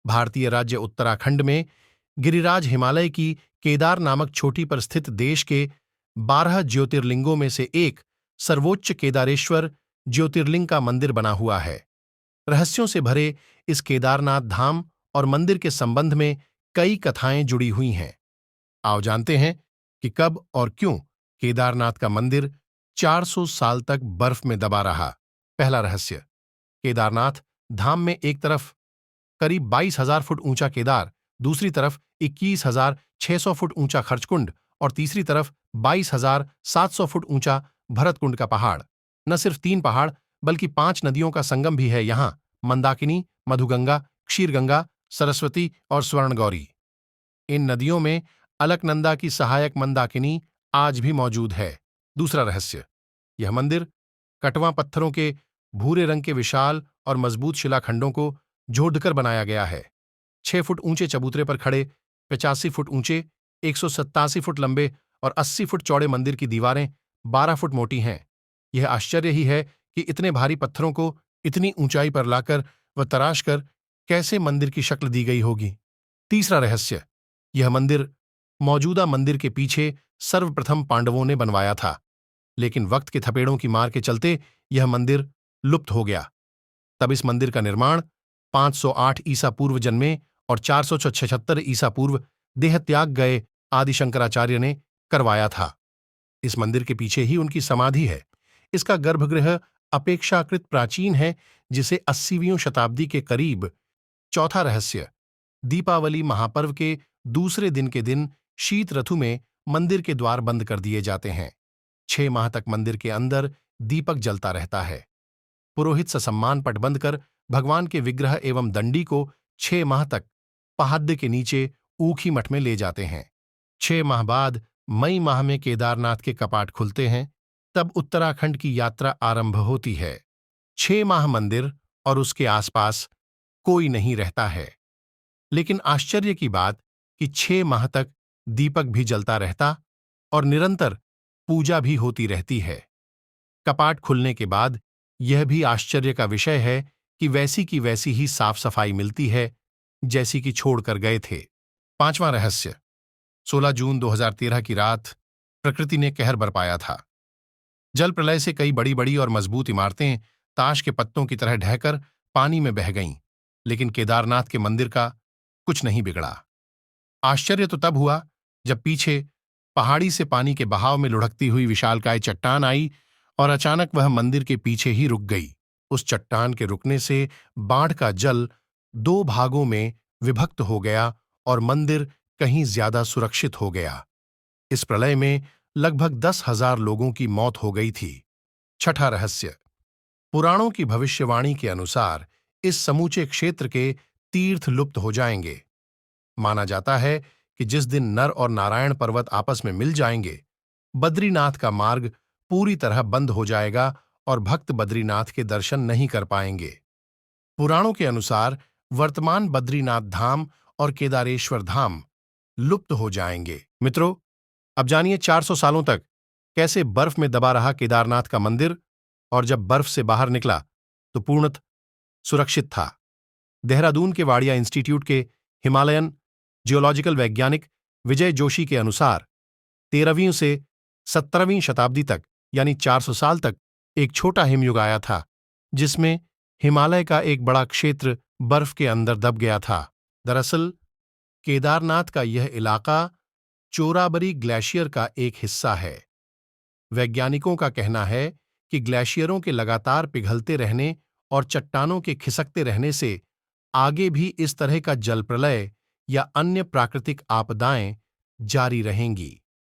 भारतीय राज्य उत्तराखंड में गिरिराज हिमालय की केदार नामक छोटी पर स्थित देश के 12 ज्योतिर्लिंगों में से एक सर्वोच्च केदारेश्वर ज्योतिर्लिंग का मंदिर बना हुआ है। रहस्यों से भरे इस केदारनाथ धाम और मंदिर के संबंध में कई कथाएं जुड़ी हुई हैं। आओ जानते हैं कि कब और क्यों केदारनाथ का मंदिर 400 साल तक बर्फ में दबा रहा। पहला रहस्य, केदारनाथ धाम में एक तरफ करीब 22,000 फुट ऊंचा केदार, दूसरी तरफ 21,600 फुट ऊंचा खर्चकुंड और तीसरी तरफ 22,700 फुट ऊंचा भरतकुंड का पहाड़। न सिर्फ 3 पहाड़ बल्कि 5 नदियों का संगम भी है यहाँ, मंदाकिनी, मधुगंगा, क्षीरगंगा, सरस्वती और स्वर्णगौरी। इन नदियों में अलकनंदा की सहायक मंदाकिनी आज भी मौजूद है। दूसरा रहस्य, यह मंदिर कटवा पत्थरों के भूरे रंग के विशाल और मजबूत शिलाखंडों को जोड़कर बनाया गया है। 6 फुट ऊंचे चबूतरे पर खड़े 85 फुट ऊंचे, 187 फुट लंबे और 80 फुट चौड़े मंदिर की दीवारें 12 फुट मोटी हैं। यह आश्चर्य ही है कि इतने भारी पत्थरों को इतनी ऊंचाई पर लाकर व तराश कर कैसे मंदिर की शक्ल दी गई होगी। तीसरा रहस्य, यह मंदिर मौजूदा मंदिर के पीछे सर्वप्रथम पांडवों ने बनवाया था, लेकिन वक्त के थपेड़ों की मार के चलते यह मंदिर लुप्त हो गया। तब इस मंदिर का निर्माण 508 ईसा पूर्व जन्मे और 476 ईसा पूर्व देहत्याग गए आदि शंकराचार्य ने करवाया था। इस मंदिर के पीछे ही उनकी समाधि है। इसका गर्भगृह अपेक्षाकृत प्राचीन है, जिसे 80वीं शताब्दी के करीब। चौथा रहस्य, दीपावली महापर्व के दूसरे दिन के दिन शीत ऋतु में मंदिर के द्वार बंद कर दिए जाते हैं। 6 माह तक मंदिर के अंदर दीपक जलता रहता है। पुरोहित ससम्मान पट बंद कर भगवान के विग्रह एवं दंडी को 6 माह तक पहाड़ के नीचे ऊखी मठ में ले जाते हैं। 6 माह बाद मई माह में केदारनाथ के कपाट खुलते हैं, तब उत्तराखंड की यात्रा आरंभ होती है। 6 माह मंदिर और उसके आसपास कोई नहीं रहता है, लेकिन आश्चर्य की बात कि 6 माह तक दीपक भी जलता रहता और निरंतर पूजा भी होती रहती है। कपाट खुलने के बाद यह भी आश्चर्य का विषय है कि वैसी की वैसी ही साफ सफाई मिलती है जैसी कि छोड़कर गए थे। पांचवां रहस्य, 16 जून 2013 की रात प्रकृति ने कहर बरपाया था। जल प्रलय से कई बड़ी बड़ी और मजबूत इमारतें ताश के पत्तों की तरह ढहकर पानी में बह गईं, लेकिन केदारनाथ के मंदिर का कुछ नहीं बिगड़ा। आश्चर्य तो तब हुआ जब पीछे पहाड़ी से पानी के बहाव में लुढ़कती हुई विशालकाय चट्टान आई और अचानक वह मंदिर के पीछे ही रुक गई। उस चट्टान के रुकने से बाढ़ का जल 2 भागों में विभक्त हो गया और मंदिर कहीं ज्यादा सुरक्षित हो गया। इस प्रलय में लगभग 10,000 लोगों की मौत हो गई थी। छठा रहस्य, पुराणों की भविष्यवाणी के अनुसार इस समूचे क्षेत्र के तीर्थ लुप्त हो जाएंगे। माना जाता है कि जिस दिन नर और नारायण पर्वत आपस में मिल जाएंगे, बद्रीनाथ का मार्ग पूरी तरह बंद हो जाएगा और भक्त बद्रीनाथ के दर्शन नहीं कर पाएंगे। पुराणों के अनुसार वर्तमान बद्रीनाथ धाम और केदारेश्वर धाम लुप्त हो जाएंगे। मित्रों, अब जानिए 400 सालों तक कैसे बर्फ में दबा रहा केदारनाथ का मंदिर, और जब बर्फ से बाहर निकला तो पूर्णतः सुरक्षित था। देहरादून के वाडिया इंस्टीट्यूट के हिमालयन जियोलॉजिकल वैज्ञानिक विजय जोशी के अनुसार 13वीं से 17वीं शताब्दी तक यानी 400 साल तक एक छोटा हिमयुग आया था, जिसमें हिमालय का एक बड़ा क्षेत्र बर्फ के अंदर दब गया था। दरअसल केदारनाथ का यह इलाका चोराबरी ग्लेशियर का एक हिस्सा है। वैज्ञानिकों का कहना है कि ग्लेशियरों के लगातार पिघलते रहने और चट्टानों के खिसकते रहने से आगे भी इस तरह का जल प्रलय या अन्य प्राकृतिक आपदाएं जारी रहेंगी।